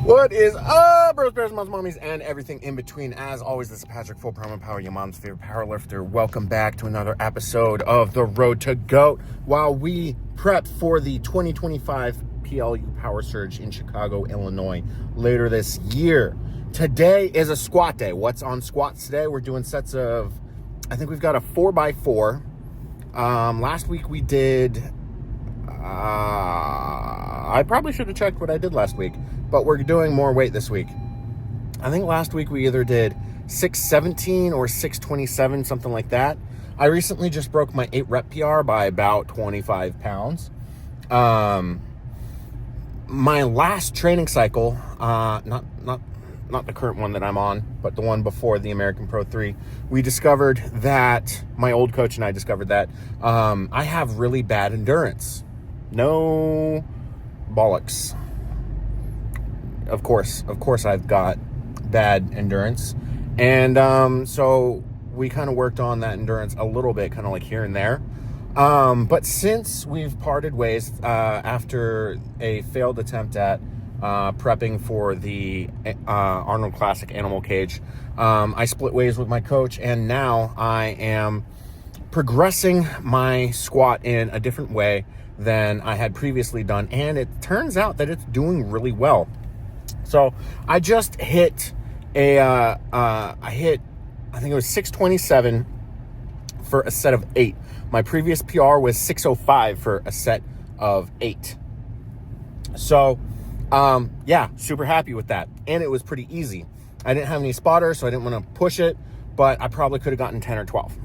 What is up, bros, bears, moms, mommies, and everything in between? As always, this is Patrick, full promo power, your mom's favorite powerlifter. Welcome back to another episode of The Road to GOAT while we prep for the 2025 PLU Power Surge in Chicago, Illinois later this year. Today is a squat day. What's on squats today? We're doing sets of, I think we've got a 4x4. Last week we did, I probably should have checked what I did last week, but we're doing more weight this week. I think last week we either did 617 or 627, something like that. I recently just broke my 8 rep PR by about 25 pounds. My last training cycle, not the current one that I'm on, but the one before the American Pro 3, we discovered that, my old coach and I discovered that I have really bad endurance. No bollocks. Of course I've got bad endurance. And so we kind of worked on that endurance a little bit, kind of like here and there. But since we've parted ways after a failed attempt at prepping for the Arnold Classic Animal Cage, I split ways with my coach, and now I am progressing my squat in a different way than I had previously done, and it turns out that it's doing really well. So I just hit I think it was 627 for a set of 8. My previous PR was 605 for a set of 8. So yeah, super happy with that. And it was pretty easy. I didn't have any spotters, so I didn't want to push it, but I probably could have gotten 10 or 12.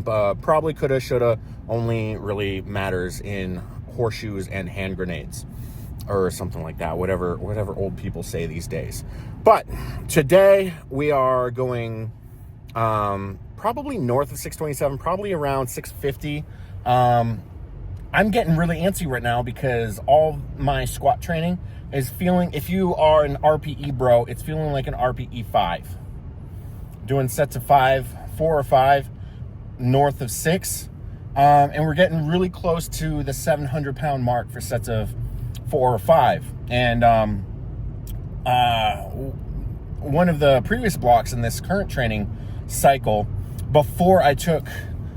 But probably coulda, shoulda, only really matters in horseshoes and hand grenades or something like that, whatever old people say these days. But today we are going probably north of 627, probably around 650. I'm getting really antsy right now because all my squat training is feeling, if you are an RPE bro, it's feeling like an RPE 5. Doing sets of 4 or 5, north of 6. And we're getting really close to the 700 pound mark for sets of 4 or 5. And one of the previous blocks in this current training cycle, before I took,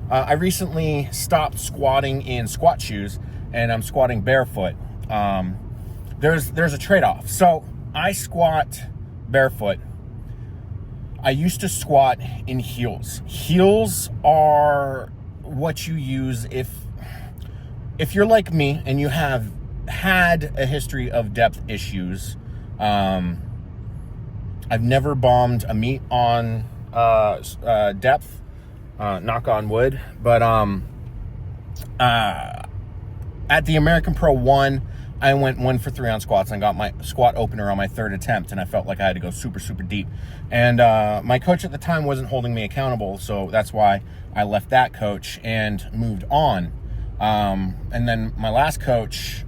I recently stopped squatting in squat shoes and I'm squatting barefoot. There's a trade-off. So I squat barefoot. I used to squat in heels. Heels are what you use if you're like me and you have had a history of depth issues. I've never bombed a meet on depth, knock on wood, but at the American Pro 1, I went 1 for 3 on squats and got my squat opener on my 3rd attempt, and I felt like I had to go super deep. And my coach at the time wasn't holding me accountable, so that's why I left that coach and moved on. And then my last coach,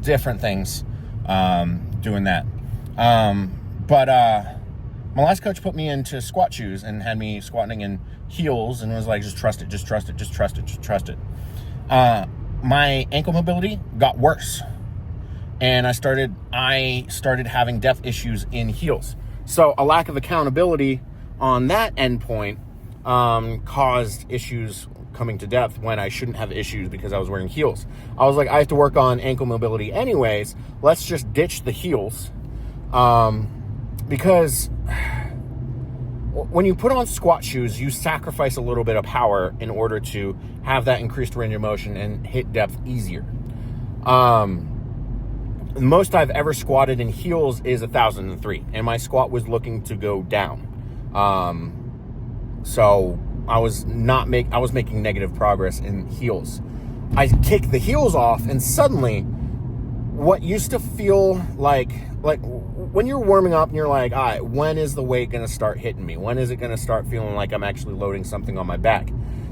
different things, doing that. But my last coach put me into squat shoes and had me squatting in heels and was like, just trust it. My ankle mobility got worse, and I started having depth issues in heels. So a lack of accountability on that endpoint caused issues coming to depth when I shouldn't have issues because I was wearing heels. I was like, I have to work on ankle mobility anyways. Let's just ditch the heels, because when you put on squat shoes, you sacrifice a little bit of power in order to have that increased range of motion and hit depth easier. The most I've ever squatted in heels is 1,003, and my squat was looking to go down. So I was making negative progress in heels. I kicked the heels off, and suddenly what used to feel like when you're warming up and you're like, all right, when is the weight going to start hitting me? When is it going to start feeling like I'm actually loading something on my back?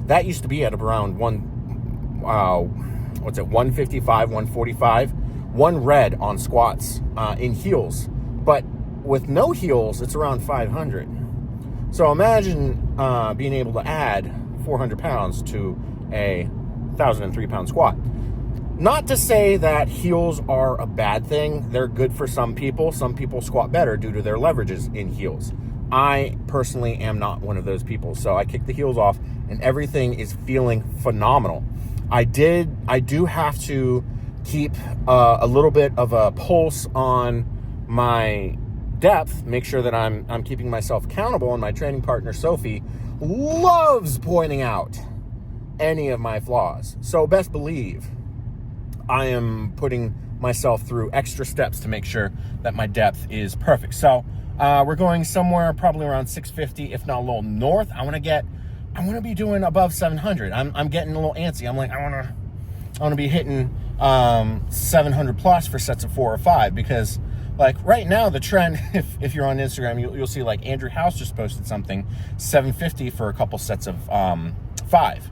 That used to be at around 155, 145, 1 red on squats in heels. But with no heels, it's around 500. So imagine being able to add 400 pounds to a 1,003 pound squat. Not to say that heels are a bad thing. They're good for some people. Some people squat better due to their leverages in heels. I personally am not one of those people. So I kicked the heels off and everything is feeling phenomenal. I do have to keep a little bit of a pulse on my depth, make sure that I'm keeping myself accountable, and my training partner Sophie loves pointing out any of my flaws. So best believe I am putting myself through extra steps to make sure that my depth is perfect. So we're going somewhere probably around 650, if not a little north. I want to be doing above 700. I'm getting a little antsy. I'm like, I want to be hitting 700 plus for sets of 4 or 5, because like right now the trend, if you're on Instagram, you'll see like Andrew House just posted something 750 for a couple sets of 5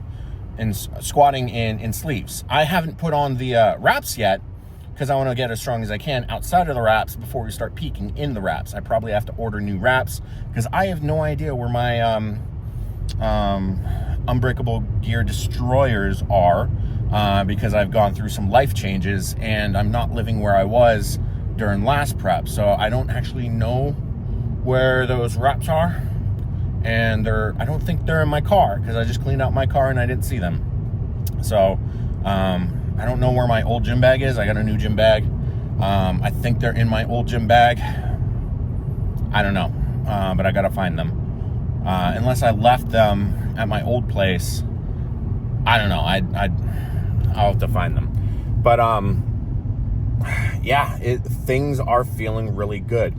and squatting in sleeves. I haven't put on the wraps yet because I want to get as strong as I can outside of the wraps before we start peaking in the wraps. I probably have to order new wraps because I have no idea where my unbreakable gear destroyers are, because I've gone through some life changes and I'm not living where I was during last prep. So I don't actually know where those wraps are. And I don't think they're in my car because I just cleaned out my car and I didn't see them. So I don't know where my old gym bag is. I got a new gym bag. I think they're in my old gym bag. I don't know, but I gotta find them. Unless I left them at my old place, I don't know. I'll have to find them. But yeah, things are feeling really good.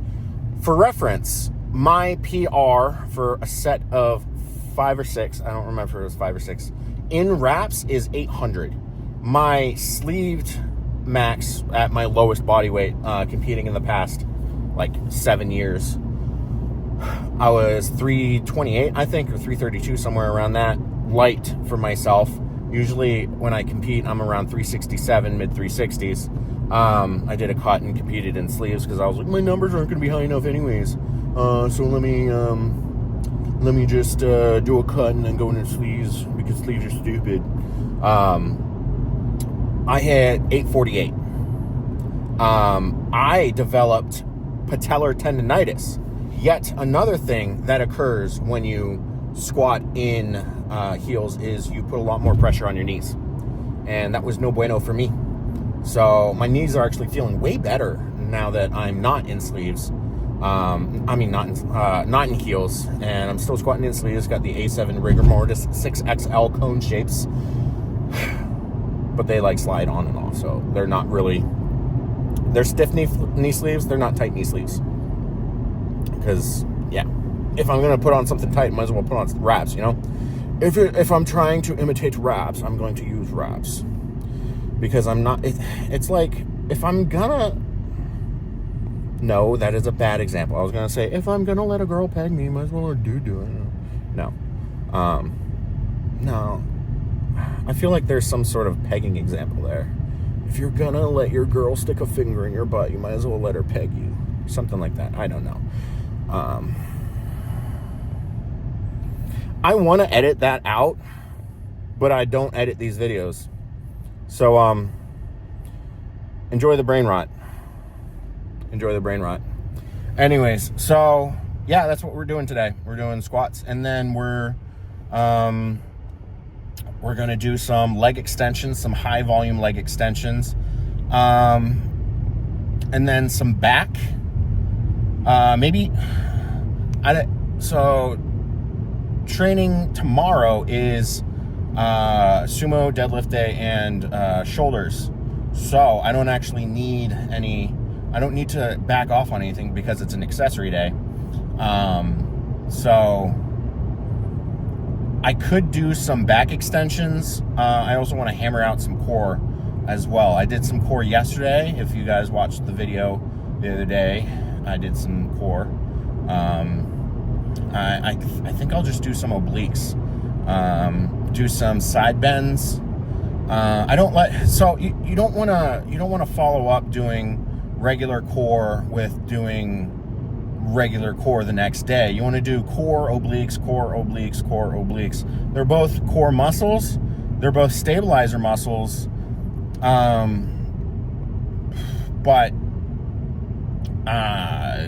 For reference, my PR for a set of 5 or 6, I don't remember if it was 5 or 6, in wraps is 800. My sleeved max at my lowest body weight, competing in the past like 7 years, I was 328, I think, or 332, somewhere around that, light for myself. Usually when I compete, I'm around 367, mid 360s. I did a cut and competed in sleeves because I was like, my numbers aren't going to be high enough anyways. So let me just do a cut and then go into sleeves because sleeves are stupid. I hit 848. I developed patellar tendonitis. Yet another thing that occurs when you squat in heels is you put a lot more pressure on your knees. And that was no bueno for me. So my knees are actually feeling way better now that I'm not in sleeves. Not in heels, and I'm still squatting in sleeves. Got the A7 rigor mortis 6XL cone shapes, but they like slide on and off, so they're not really. They're stiff knee sleeves. They're not tight knee sleeves. Because yeah, if I'm gonna put on something tight, I might as well put on wraps. You know, if I'm trying to imitate wraps, I'm going to use wraps because I'm not. It's like if I'm gonna. No, that is a bad example. I was going to say, if I'm going to let a girl peg me, might as well let a dude do it. No. No. I feel like there's some sort of pegging example there. If you're going to let your girl stick a finger in your butt, you might as well let her peg you. Something like that. I don't know. I want to edit that out, but I don't edit these videos. So, enjoy the brain rot. Enjoy the brain rot. Anyways, so yeah, that's what we're doing today. We're doing squats, and then we're gonna do some leg extensions, some high volume leg extensions, and then some back. So training tomorrow is sumo deadlift day and shoulders. So I don't actually need I don't need to back off on anything because it's an accessory day. So I could do some back extensions. I also want to hammer out some core as well. I did some core yesterday. If you guys watched the video the other day, I did some core. I think I'll just do some obliques, do some side bends. You don't want to follow up doing regular core with doing regular core the next day. You want to do core obliques, core obliques, core obliques. They're both core muscles. They're both stabilizer muscles. But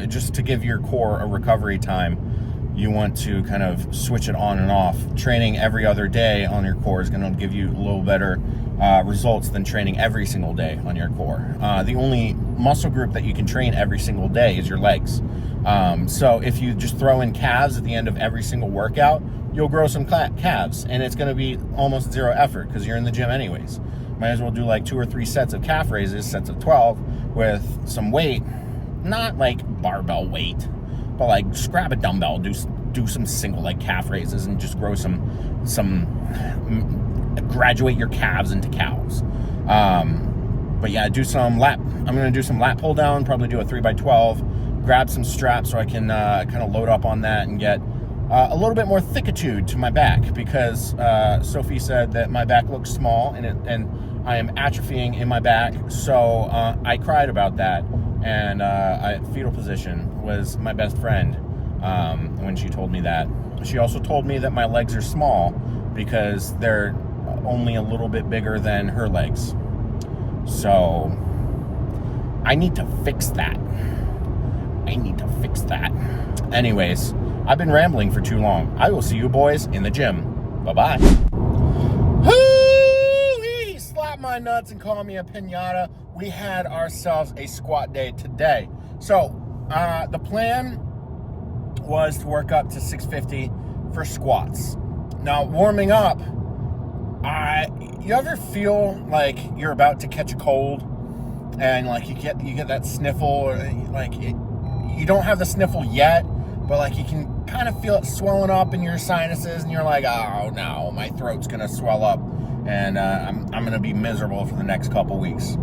just to give your core a recovery time, you want to kind of switch it on and off. Training every other day on your core is going to give you a little better results than training every single day on your core. The only muscle group that you can train every single day is your legs. So if you just throw in calves at the end of every single workout, you'll grow some calves, and it's going to be almost zero effort because you're in the gym anyways. Might as well do like 2 or 3 sets of calf raises, sets of 12 with some weight, not like barbell weight, but like just grab a dumbbell, do some single leg calf raises, and just grow graduate your calves into cows. But yeah, do some lat. I'm gonna do some lat pull down, probably do a 3x12, grab some straps so I can kind of load up on that and get a little bit more thickitude to my back, because Sophie said that my back looks small and I am atrophying in my back. So I cried about that, and fetal position was my best friend when she told me that. She also told me that my legs are small because they're only a little bit bigger than her legs. So I need to fix that. Anyways, I've been rambling for too long. I will see you boys in the gym. Bye-bye. He slapped my nuts and called me a piñata. We had ourselves a squat day today. So the plan was to work up to 650 for squats. Now, warming up, you ever feel like you're about to catch a cold, and like you get that sniffle, or like you don't have the sniffle yet, but like you can kind of feel it swelling up in your sinuses, and you're like, oh no, my throat's gonna swell up, and I'm gonna be miserable for the next couple weeks.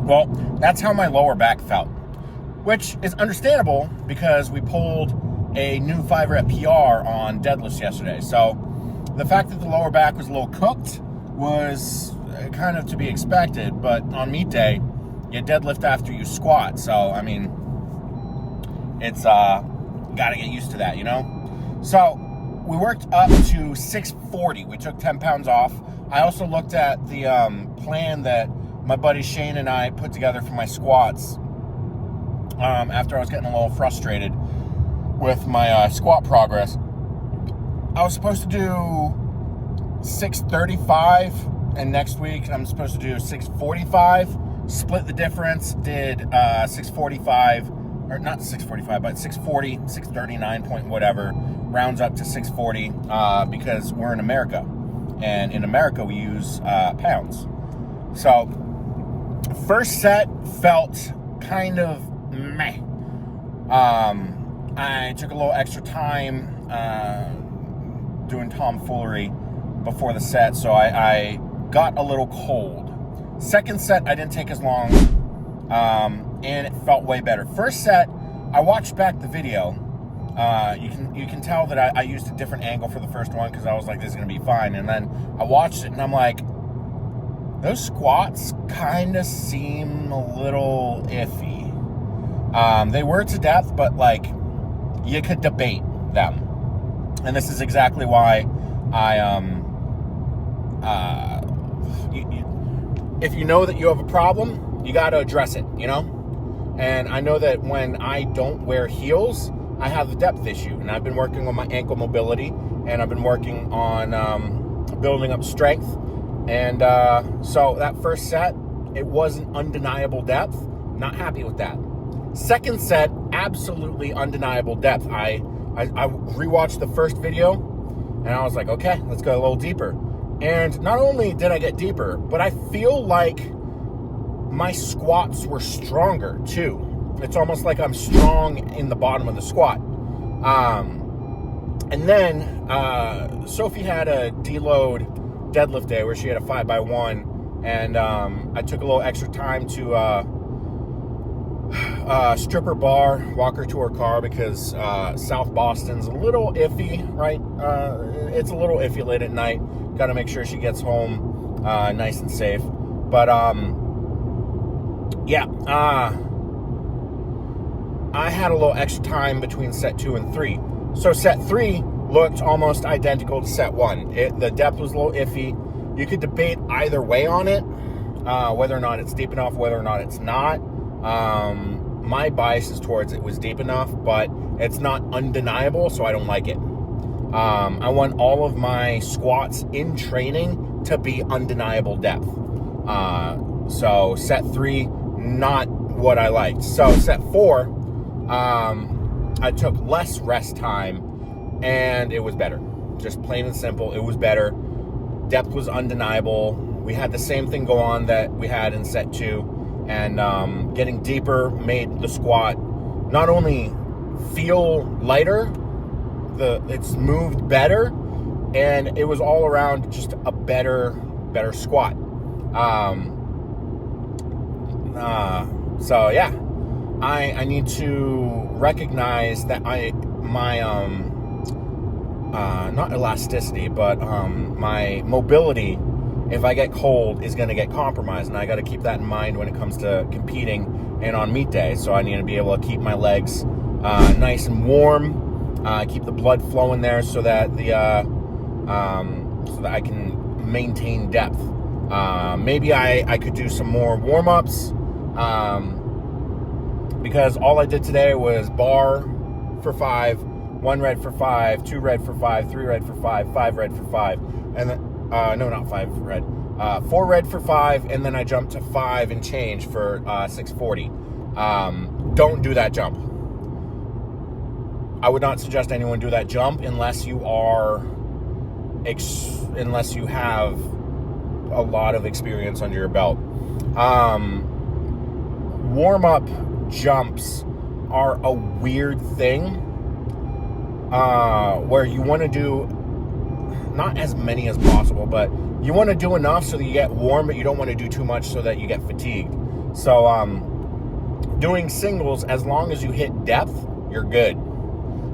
Well, that's how my lower back felt, which is understandable because we pulled a new 5-rep PR on deadlifts yesterday. So the fact that the lower back was a little cooked was kind of to be expected, but on meet day, you deadlift after you squat. So, I mean, it's, gotta get used to that, you know? So we worked up to 640. We took 10 pounds off. I also looked at the plan that my buddy Shane and I put together for my squats after I was getting a little frustrated with my squat progress. I was supposed to do 635, and next week I'm supposed to do 645. Split the difference, did 645, or not 645, but 640, 639 point whatever, rounds up to 640 because we're in America. And in America, we use pounds. So, first set felt kind of meh. I took a little extra time doing tomfoolery before the set, so I got a little cold. Second set, I didn't take as long, and it felt way better. First set, I watched back the video. You can tell that I used a different angle for the first one because I was like, this is going to be fine. And then I watched it, and I'm like, those squats kind of seem a little iffy. They were to depth, but like, you could debate them. And this is exactly why if you know that you have a problem, you got to address it, you know? And I know that when I don't wear heels, I have the depth issue. And I've been working on my ankle mobility, and I've been working on building up strength. And so that first set, it wasn't undeniable depth. Not happy with that. Second set, absolutely undeniable depth. I rewatched the first video, and I was like, okay, let's go a little deeper. And not only did I get deeper, but I feel like my squats were stronger too. It's almost like I'm strong in the bottom of the squat. And then Sophie had a deload deadlift day where she had a 5x1, and I took a little extra time to strip her bar, walk her to her car, because South Boston's a little iffy, right? It's a little iffy late at night. Got to make sure she gets home nice and safe. But yeah, I had a little extra time between set 2 and 3. So set 3 looked almost identical to set 1. The depth was a little iffy. You could debate either way on it. whether or not it's deep enough, whether or not it's not. My bias is towards it was deep enough, but it's not undeniable, so I don't like it. I want all of my squats in training to be undeniable depth. So set 3, not what I liked. So set 4, I took less rest time, and it was better. Just plain and simple, it was better. Depth was undeniable. We had the same thing go on that we had in set 2, and getting deeper made the squat not only feel lighter, it's moved better, and it was all around just a better squat. So yeah, I need to recognize that my not elasticity, but my mobility, if I get cold, is going to get compromised, and I got to keep that in mind when it comes to competing and on meet day. So I need to be able to keep my legs nice and warm, keep the blood flowing there, so that I can maintain depth. Maybe I could do some more warm-ups, because all I did today was bar for 5, 1 red for 5, 2 red for 5, 3 red for 5, 5 red for 5, and then, no, not 5 red, 4 red for 5, and then I jumped to 5 and change for 640. Don't do that jump. I would not suggest anyone do that jump unless you have a lot of experience under your belt. Warm-up jumps are a weird thing, where you want to do not as many as possible, but you want to do enough so that you get warm, but you don't want to do too much so that you get fatigued. So doing singles, as long as you hit depth, you're good.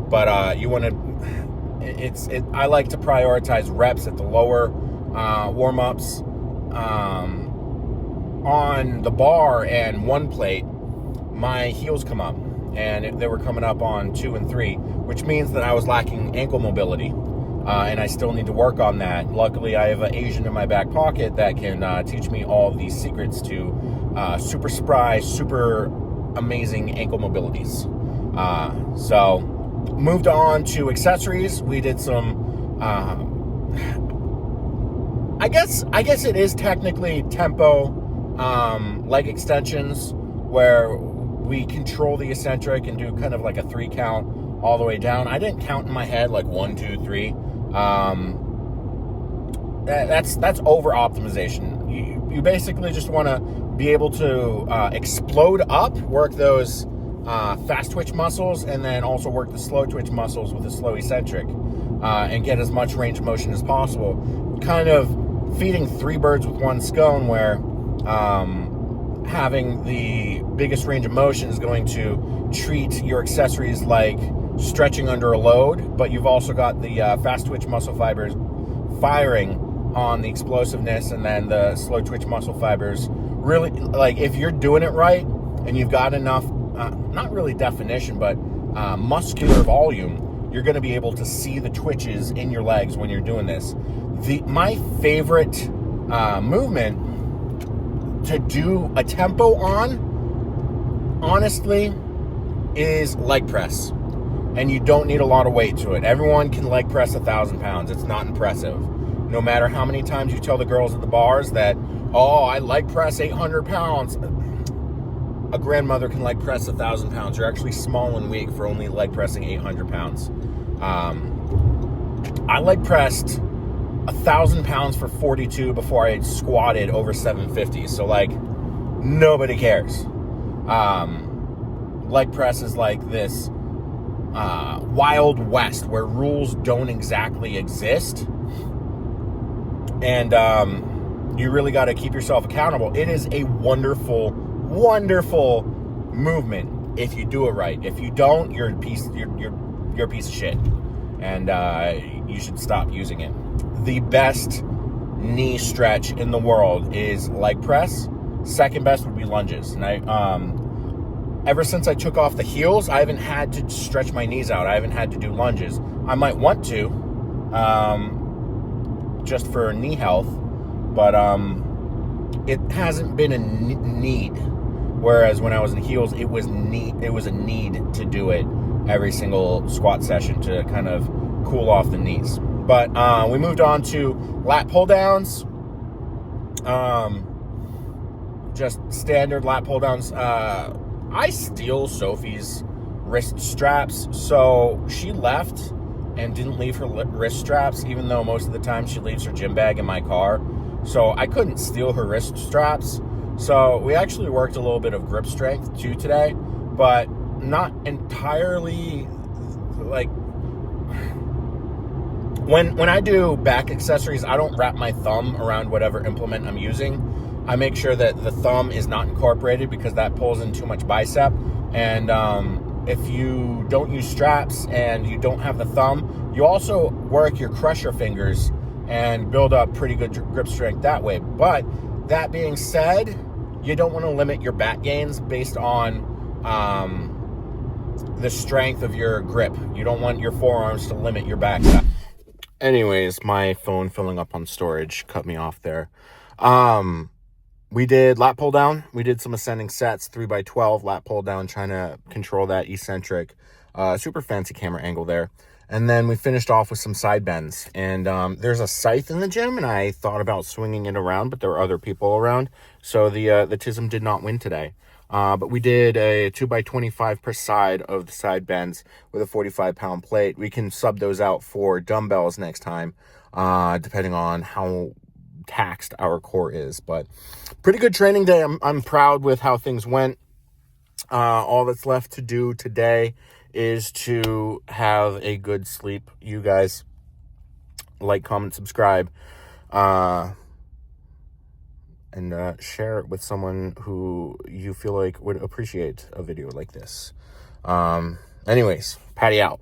But you want to, I like to prioritize reps at the lower warm-ups. On the bar and 1 plate, my heels come up, and they were coming up on 2 and 3, which means that I was lacking ankle mobility, and I still need to work on that. Luckily, I have an Asian in my back pocket that can teach me all of these secrets to super spry, super amazing ankle mobilities. So moved on to accessories. We did some I guess it is technically tempo leg extensions, where we control the eccentric and do kind of like a 3 count all the way down. I didn't count in my head like 1, 2, 3. That's over optimization. You basically just want to be able to explode up, work those fast twitch muscles, and then also work the slow twitch muscles with a slow eccentric, and get as much range of motion as possible. Kind of feeding 3 birds with 1 stone, where having the biggest range of motion is going to treat your accessories like stretching under a load, but you've also got the fast twitch muscle fibers firing on the explosiveness, and then the slow twitch muscle fibers really, like, if you're doing it right and you've got enough, not really definition, but muscular volume, you're going to be able to see the twitches in your legs when you're doing this. My favorite movement to do a tempo on, honestly, is leg press. And you don't need a lot of weight to it. Everyone can leg press 1,000 pounds. It's not impressive. No matter how many times you tell the girls at the bars that, oh, I leg press 800 pounds. A grandmother can leg press 1,000 pounds. You're actually small and weak for only leg pressing 800 pounds. I leg pressed 1,000 pounds for 42 before I squatted over 750. So, like, nobody cares. Leg press is like this Wild West where rules don't exactly exist. And you really got to keep yourself accountable. It is a wonderful, wonderful movement if you do it right. If you don't, you're a piece of shit. And you should stop using it. The best knee stretch in the world is leg press. Second best would be lunges. And ever since I took off the heels, I haven't had to stretch my knees out. I haven't had to do lunges. I might want to, just for knee health, but it hasn't been a need. Whereas when I was in heels, it was a need to do it every single squat session to kind of cool off the knees. But we moved on to lat pull downs. Just standard lat pull downs. I steal Sophie's wrist straps, so she left and didn't leave her wrist straps, even though most of the time she leaves her gym bag in my car. So I couldn't steal her wrist straps. So we actually worked a little bit of grip strength too today, but not entirely. Like when I do back accessories, I don't wrap my thumb around whatever implement I'm using. I make sure that the thumb is not incorporated because that pulls in too much bicep. And if you don't use straps and you don't have the thumb, you also work your crusher fingers and build up pretty good grip strength that way. But that being said, you don't want to limit your back gains based on the strength of your grip. You don't want your forearms to limit your back. Anyways, my phone filling up on storage cut me off there. We did lat pull down. We did some ascending sets, 3x12 lat pull down, trying to control that eccentric, super fancy camera angle there. And then we finished off with some side bends. And there's a scythe in the gym, and I thought about swinging it around, but there were other people around. So the TISM did not win today. But we did a 2x25 per side of the side bends with a 45-pound plate. We can sub those out for dumbbells next time, depending on how taxed our core is. But pretty good training day. I'm proud with how things went. All that's left to do today is to have a good sleep. You guys like, comment, subscribe, and share it with someone who you feel like would appreciate a video like this. Anyways, Patty out.